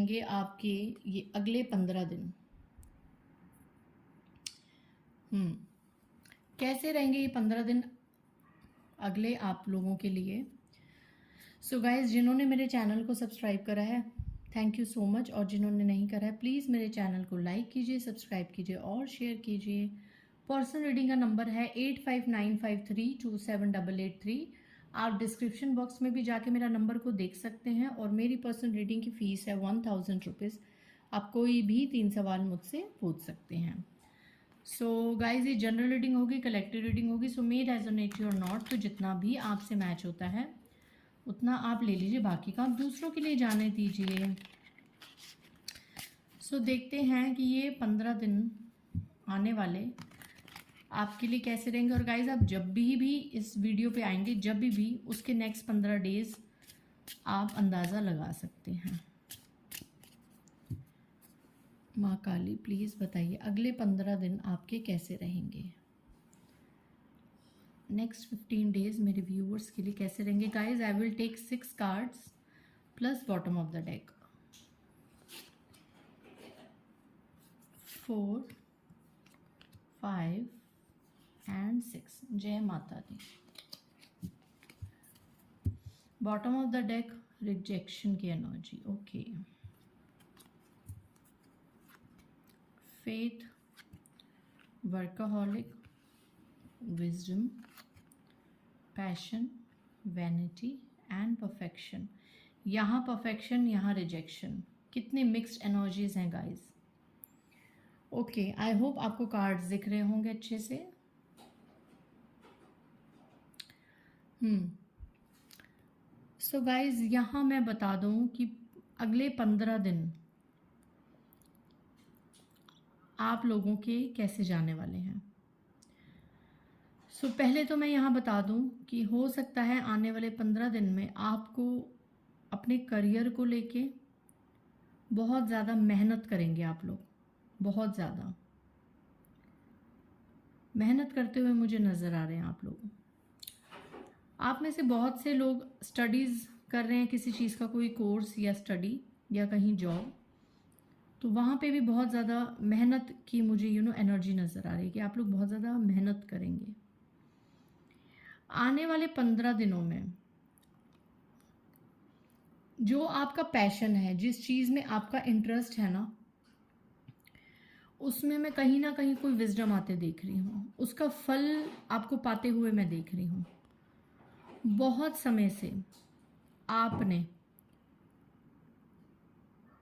रहेंगे आपके ये अगले 15 दिन। कैसे रहेंगे ये 15 दिन अगले आप लोगों के लिए। सो गाइज, जिन्होंने मेरे चैनल को सब्सक्राइब करा है थैंक यू सो मच, और जिन्होंने नहीं करा है प्लीज़ मेरे चैनल को लाइक कीजिए, सब्सक्राइब कीजिए और शेयर कीजिए। पर्सनल रीडिंग का नंबर है 8595327883। आप डिस्क्रिप्शन बॉक्स में भी जाके मेरा नंबर को देख सकते हैं, और मेरी पर्सनल रीडिंग की फ़ीस है 1000 रुपीज़। आप कोई भी 3 सवाल मुझसे पूछ सकते हैं। सो गाइज, ये जनरल रीडिंग होगी, कलेक्टिव रीडिंग होगी, सो मे रेजोनेट और नॉट, तो जितना भी आपसे मैच होता है उतना आप ले लीजिए, बाकी का आप दूसरों के लिए जाने दीजिए। सो देखते हैं कि ये 15 दिन आने वाले आपके लिए कैसे रहेंगे। और गाइज, आप जब भी इस वीडियो पे आएंगे, जब भी उसके नेक्स्ट 15 डेज आप अंदाज़ा लगा सकते हैं। माँ काली प्लीज़ बताइए अगले 15 दिन आपके कैसे रहेंगे, नेक्स्ट 15 डेज मेरे व्यूअर्स के लिए कैसे रहेंगे। Guys, I will take 6 cards plus bottom of the deck, 4, 5 and 6। जय माता दी। Bottom of the deck rejection की energy, okay. Faith, workaholic, wisdom, passion, vanity and perfection. यहाँ परफेक्शन, यहाँ रिजेक्शन, कितने मिक्स्ड एनर्जीज हैं गाइज। ओके, आई होप आपको cards दिख रहे होंगे अच्छे से। सो गाइज, यहाँ मैं बता दूँ कि अगले 15 दिन आप लोगों के कैसे जाने वाले हैं। सो पहले तो मैं यहाँ बता दूँ कि हो सकता है आने वाले 15 दिन में आपको अपने करियर को लेके बहुत ज़्यादा मेहनत करेंगे। आप लोग बहुत ज़्यादा मेहनत करते हुए मुझे नज़र आ रहे हैं। आप लोग, आप में से बहुत से लोग स्टडीज़ कर रहे हैं, किसी चीज़ का कोई कोर्स या स्टडी या कहीं जॉब, तो वहाँ पे भी बहुत ज़्यादा मेहनत की मुझे एनर्जी नज़र आ रही है कि आप लोग बहुत ज़्यादा मेहनत करेंगे। आने वाले 15 दिनों में जो आपका पैशन है, जिस चीज़ में आपका इंटरेस्ट है ना, उसमें मैं कहीं ना कहीं कोई विजडम आते देख रही हूँ, उसका फल आपको पाते हुए मैं देख रही हूँ। बहुत समय से आपने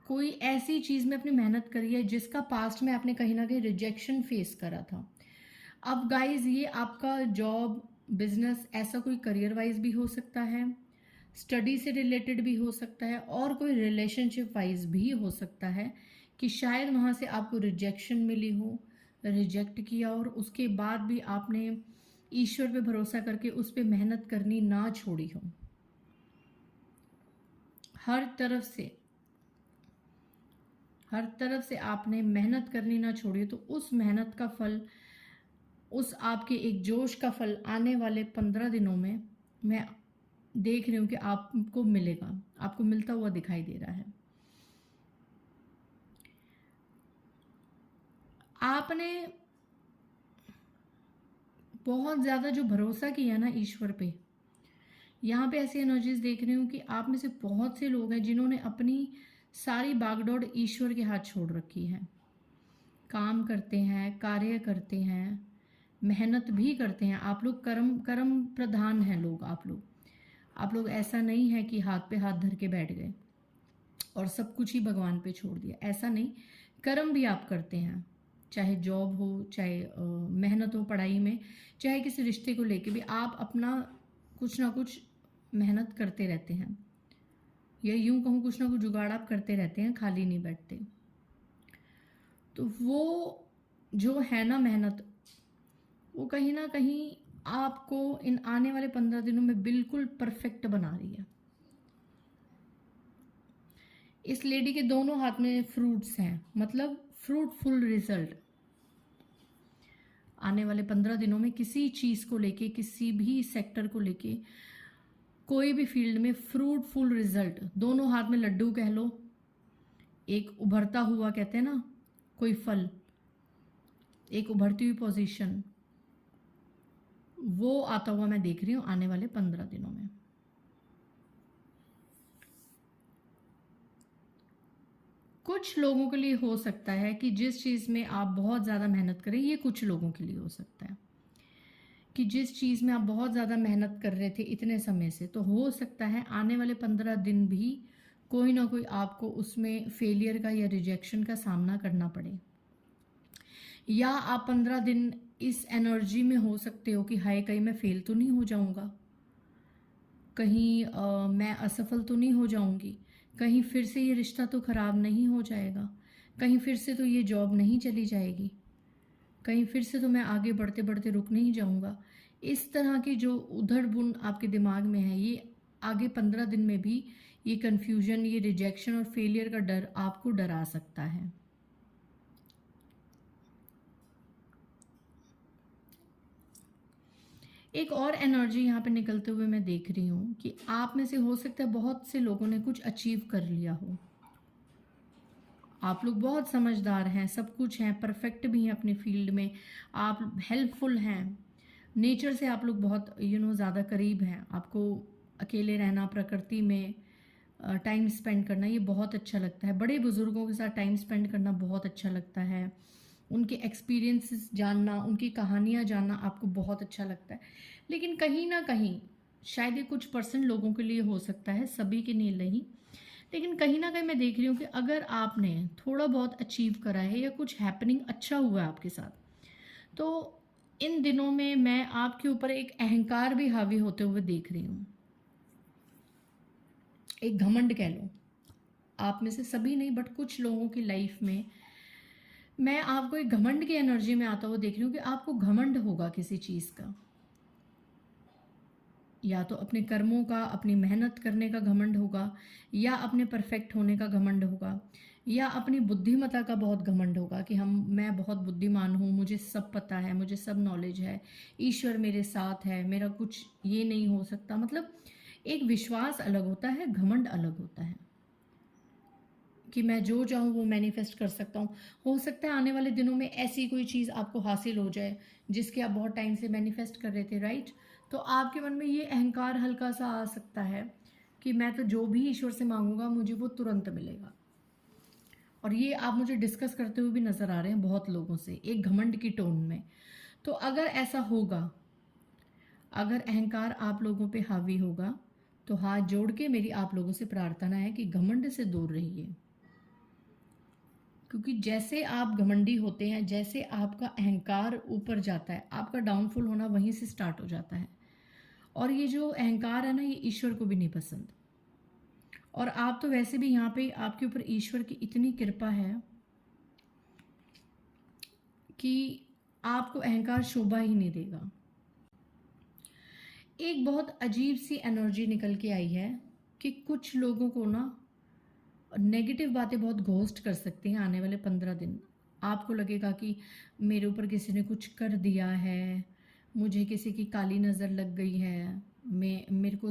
कोई ऐसी चीज़ में अपनी मेहनत करी है जिसका पास्ट में आपने कहीं ना कहीं रिजेक्शन फेस करा था। अब गाइज, ये आपका जॉब, बिजनेस, ऐसा कोई करियर वाइज भी हो सकता है, स्टडी से रिलेटेड भी हो सकता है, और कोई रिलेशनशिप वाइज भी हो सकता है कि शायद वहाँ से आपको रिजेक्शन मिली हो, रिजेक्ट किया, और उसके बाद भी आपने ईश्वर पे भरोसा करके उस पर मेहनत करनी ना छोड़ी हो। हर तरफ से आपने मेहनत करनी ना छोड़ी, तो उस मेहनत का फल, उस आपके एक जोश का फल आने वाले 15 दिनों में मैं देख रही हूँ कि आपको मिलेगा, आपको मिलता हुआ दिखाई दे रहा है। आपने बहुत ज़्यादा जो भरोसा किया ना ईश्वर पे, यहाँ पे ऐसी एनर्जीज देख रही हूँ कि आप में से बहुत से लोग हैं जिन्होंने अपनी सारी बागडोर ईश्वर के हाथ छोड़ रखी है। काम करते हैं, कार्य करते हैं, मेहनत भी करते हैं। आप लोग कर्म प्रधान हैं लोग। आप लोग ऐसा नहीं है कि हाथ पे हाथ धर के बैठ गए और सब कुछ ही भगवान पे छोड़ दिया, ऐसा नहीं। कर्म भी आप करते हैं, चाहे जॉब हो, चाहे मेहनत हो पढ़ाई में, चाहे किसी रिश्ते को लेके भी आप अपना कुछ ना कुछ मेहनत करते रहते हैं, या यूं कहूँ कुछ ना कुछ जुगाड़ आप करते रहते हैं, खाली नहीं बैठते। तो वो जो है ना मेहनत, वो कहीं ना कहीं आपको इन आने वाले 15 दिनों में बिल्कुल परफेक्ट बना रही है। इस लेडी के दोनों हाथ में फ्रूट्स हैं, मतलब फ्रूटफुल रिजल्ट। आने वाले 15 दिनों में किसी चीज़ को लेके, किसी भी सेक्टर को लेके, कोई भी फील्ड में फ्रूटफुल रिजल्ट। दोनों हाथ में लड्डू कह लो, एक उभरता हुआ, कहते हैं ना कोई फल, एक उभरती हुई पोजीशन, वो आता हुआ मैं देख रही हूँ आने वाले 15 दिनों में। कुछ लोगों के लिए हो सकता है कि जिस चीज़ में आप बहुत ज़्यादा मेहनत करें, ये कुछ लोगों के लिए हो सकता है कि जिस चीज़ में आप बहुत ज़्यादा मेहनत कर रहे थे इतने समय से, तो हो सकता है आने वाले 15 दिन भी कोई ना कोई आपको उसमें फेलियर का या रिजेक्शन का सामना करना पड़े, या आप 15 दिन इस एनर्जी में हो सकते हो कि हाय कहीं मैं फेल तो नहीं हो जाऊंगा, कहीं मैं असफल तो नहीं हो जाऊंगी, कहीं फिर से ये रिश्ता तो ख़राब नहीं हो जाएगा, कहीं फिर से तो ये जॉब नहीं चली जाएगी, कहीं फिर से तो मैं आगे बढ़ते बढ़ते रुक नहीं जाऊंगा। इस तरह की जो उधड़ बुन आपके दिमाग में है, ये आगे 15 दिन में भी ये कन्फ्यूजन, ये रिजेक्शन और फेलियर का डर आपको डरा सकता है। एक और एनर्जी यहाँ पे निकलते हुए मैं देख रही हूँ कि आप में से हो सकता है बहुत से लोगों ने कुछ अचीव कर लिया हो। आप लोग बहुत समझदार हैं, सब कुछ हैं, परफेक्ट भी हैं अपनी फील्ड में, आप हेल्पफुल हैं, नेचर से आप लोग बहुत ज़्यादा करीब हैं। आपको अकेले रहना, प्रकृति में टाइम स्पेंड करना, ये बहुत अच्छा लगता है। बड़े बुजुर्गों के साथ टाइम स्पेंड करना बहुत अच्छा लगता है। उनके एक्सपीरियंसेस जानना, उनकी कहानियाँ जानना आपको बहुत अच्छा लगता है। लेकिन कहीं ना कहीं शायद ये कुछ परसेंट लोगों के लिए हो सकता है, सभी के लिए नहीं, लेकिन कहीं ना कहीं मैं देख रही हूँ कि अगर आपने थोड़ा बहुत अचीव करा है या कुछ हैपनिंग अच्छा हुआ है आपके साथ, तो इन दिनों में मैं आपके ऊपर एक अहंकार भी हावी होते हुए देख रही हूँ। एक घमंड कह लो, आप में से सभी नहीं बट कुछ लोगों की लाइफ में मैं आपको एक घमंड की एनर्जी में आता हुआ देख रही हूँ कि आपको घमंड होगा किसी चीज़ का, या तो अपने कर्मों का, अपनी मेहनत करने का घमंड होगा, या अपने परफेक्ट होने का घमंड होगा, या अपनी बुद्धिमत्ता का बहुत घमंड होगा कि मैं बहुत बुद्धिमान हूँ, मुझे सब पता है, मुझे सब नॉलेज है, ईश्वर मेरे साथ है, मेरा कुछ ये नहीं हो सकता। मतलब एक विश्वास अलग होता है, घमंड अलग होता है कि मैं जो चाहूँ वो मैनिफेस्ट कर सकता हूँ। हो सकता है आने वाले दिनों में ऐसी कोई चीज़ आपको हासिल हो जाए जिसके आप बहुत टाइम से मैनिफेस्ट कर रहे थे, राइट? तो आपके मन में ये अहंकार हल्का सा आ सकता है कि मैं तो जो भी ईश्वर से मांगूंगा मुझे वो तुरंत मिलेगा। और ये आप मुझे डिस्कस करते हुए भी नज़र आ रहे हैं बहुत लोगों से, एक घमंड की टोन में। तो अगर ऐसा होगा, अगर अहंकार आप लोगों पे हावी होगा, तो हाथ जोड़ के मेरी आप लोगों से प्रार्थना है कि घमंड से दूर रहिए। क्योंकि जैसे आप घमंडी होते हैं, जैसे आपका अहंकार ऊपर जाता है, आपका डाउनफॉल होना वहीं से स्टार्ट हो जाता है। और ये जो अहंकार है ना, ये ईश्वर को भी नहीं पसंद। और आप तो वैसे भी यहाँ पे आपके ऊपर ईश्वर की इतनी कृपा है कि आपको अहंकार शोभा ही नहीं देगा। एक बहुत अजीब सी एनर्जी निकल के आई है कि कुछ लोगों को ना नेगेटिव बातें बहुत घोस्ट कर सकती हैं आने वाले 15 दिन। आपको लगेगा कि मेरे ऊपर किसी ने कुछ कर दिया है, मुझे किसी की काली नज़र लग गई है, मेरे को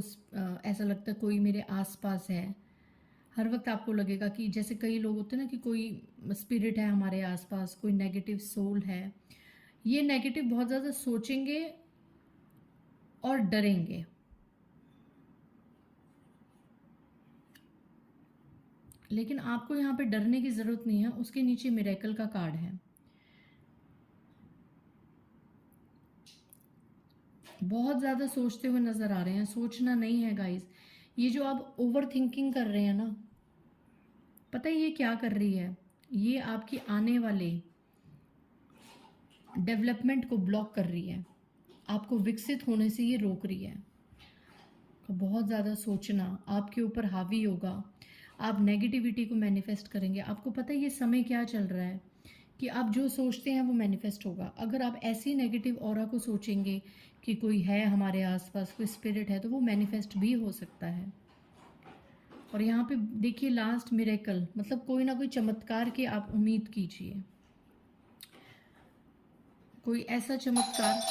ऐसा लगता है कोई मेरे आसपास है। हर वक्त आपको लगेगा कि जैसे कई लोग होते हैं ना कि कोई स्पिरिट है हमारे आसपास, कोई नेगेटिव सोल है। ये नेगेटिव बहुत ज़्यादा सोचेंगे और डरेंगे। लेकिन आपको यहाँ पे डरने की ज़रूरत नहीं है, उसके नीचे मिरेकल का कार्ड है। बहुत ज़्यादा सोचते हुए नज़र आ रहे हैं, सोचना नहीं है गाइस। ये जो आप ओवर थिंकिंग कर रहे हैं ना, पता है ये क्या कर रही है? ये आपकी आने वाले डेवलपमेंट को ब्लॉक कर रही है, आपको विकसित होने से ये रोक रही है। तो बहुत ज़्यादा सोचना आपके ऊपर हावी होगा, आप नेगेटिविटी को मैनिफेस्ट करेंगे। आपको पता है ये समय क्या चल रहा है कि आप जो सोचते हैं वो मैनिफेस्ट होगा। अगर आप ऐसी नेगेटिव ऑरा को सोचेंगे कि कोई है हमारे आसपास, कोई स्पिरिट है, तो वो मैनिफेस्ट भी हो सकता है। और यहाँ पे देखिए लास्ट मिरेकल, मतलब कोई ना कोई चमत्कार की आप उम्मीद कीजिए, कोई ऐसा चमत्कार।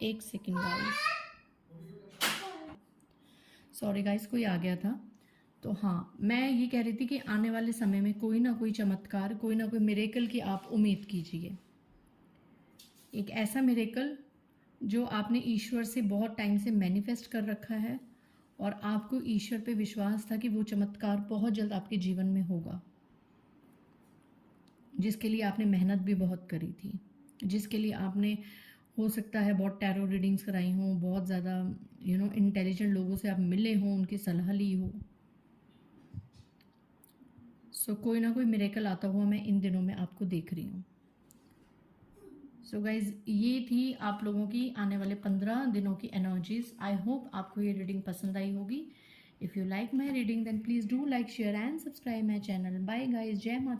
एक सेकेंड गाइस, सॉरी गाइस, कोई आ गया था। तो हाँ, मैं ये कह रही थी कि आने वाले समय में कोई ना कोई चमत्कार, कोई ना कोई मिरेकल की आप उम्मीद कीजिए। एक ऐसा मिरेकल जो आपने ईश्वर से बहुत टाइम से मैनिफेस्ट कर रखा है और आपको ईश्वर पे विश्वास था कि वो चमत्कार बहुत जल्द आपके जीवन में होगा, जिसके लिए आपने मेहनत भी बहुत करी थी, जिसके लिए आपने हो सकता है बहुत टैरो रीडिंग्स कराई हों, बहुत ज़्यादा इंटेलिजेंट लोगों से आप मिले हों, उनकी सलाह ली हो। सो कोई ना कोई मिरेकल आता हुआ मैं इन दिनों में आपको देख रही हूँ। सो गाइज, ये थी आप लोगों की आने वाले 15 दिनों की एनर्जीज। आई होप आपको ये रीडिंग पसंद आई होगी। If you like my reading then please do like, share and subscribe my channel. Bye guys, जय माता।